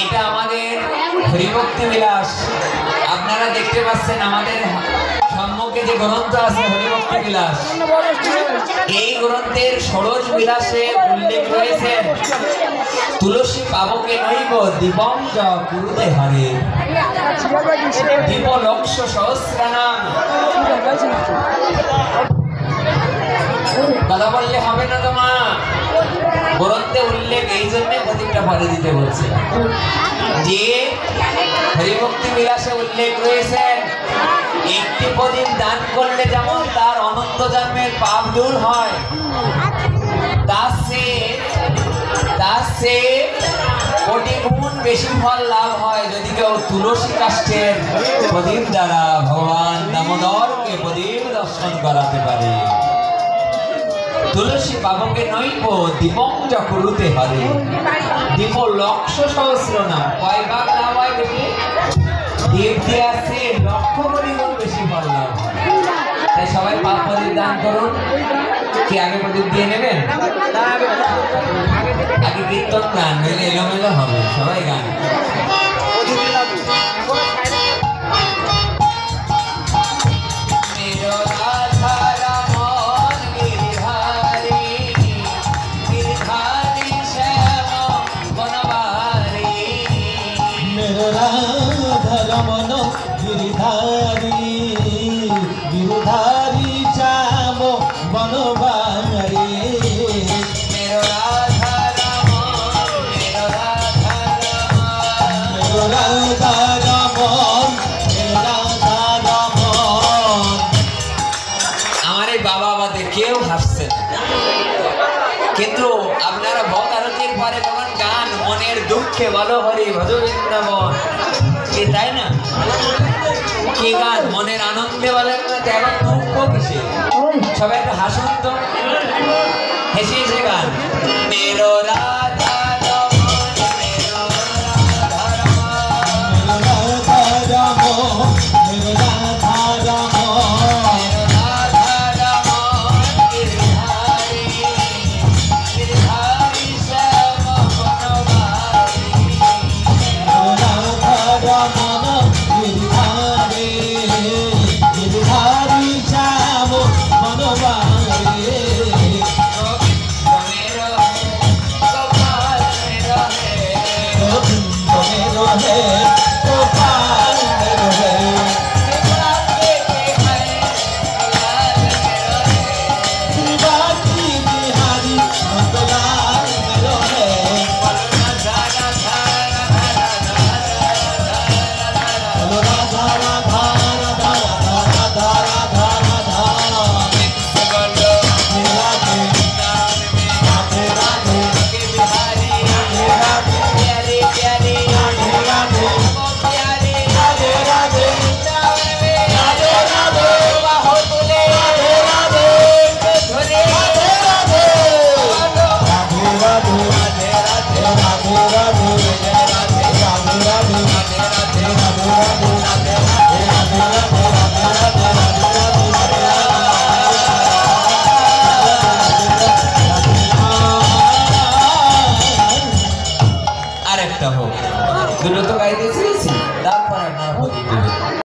এটা আমাদের হরিভক্তি বিলাস। আপনারা দেখতে পাচ্ছেন আমাদের সম্মুখে যে গ্রন্থ আছে হরিভক্তি বিলাস, এই গ্রন্থের ষোড়শ বিলাসে উল্লেখ রয়েছে তুলসী পাবকে নৈব দীপং চ কুরুতে হরে দীপ লক্ষ সহস্রানাম। কথা বললে হবে না তো মা, গ্রন্থে উল্লেখ এই জন্য প্রদীপটা পরে দিতে বলছে যে হরিভক্তি বিলাসে উল্লেখ রয়েছে একটি প্রদীপ দান করলে যেমন তার অনন্ত জন্মের পাপ দূর হয়, তার সে কোটি গুণ বেশি ফল লাভ হয় যদি কেউ তুলসী কাষ্ঠের প্রদীপ দ্বারা ভগবান দামোদরকে প্রদীপ দর্শন করাতে পারে। তুলসী পাবকে নৈব দীপং চ কুরুতে হরে দীপ লক্ষ সহস্র নাম। কয় ভাগ লাভ হয় বেশি? দীপ দিয়ে আসছে লক্ষ কোটি গুণ বেশি ফল লাভ হয়। তাই সবাই পাপ প্রদীপ দান করুন। কি আগে প্রদীপ দিয়ে নেবেন? আগে কীর্তন গান, নইলে এলোমেলো হবে। সবাই গান रमन गिरिधारी गिरिधारी श्याम बनवारी मेरो राधा रमन मेरो राधा रमन मेरो राधा रमन मेरो राधा रमन। আমার এই বাবা আমাদের কেউ হাসছে না, কিন্তু আপনারা ভোগ আরতির পরে যখন গান মনের দুঃখে বলো হরি ভজ বৃন্দাবন, কি তাই না? কি গান মনের আনন্দে বলেন না, এখন দুঃখ কিসে? সবাই একটু হাসুন তো, হেসে হেসে গান মেরো রাধা রমন মেরো রাধা রমন राधा रमन मेरो राधा रमन राधा रमन गिरधारी गिरधारी श्याम बनवारी राधा रमन गिरिधारी गिरिधारी श्याम बनवारी मेरो गोपाल मेरो है मेरो है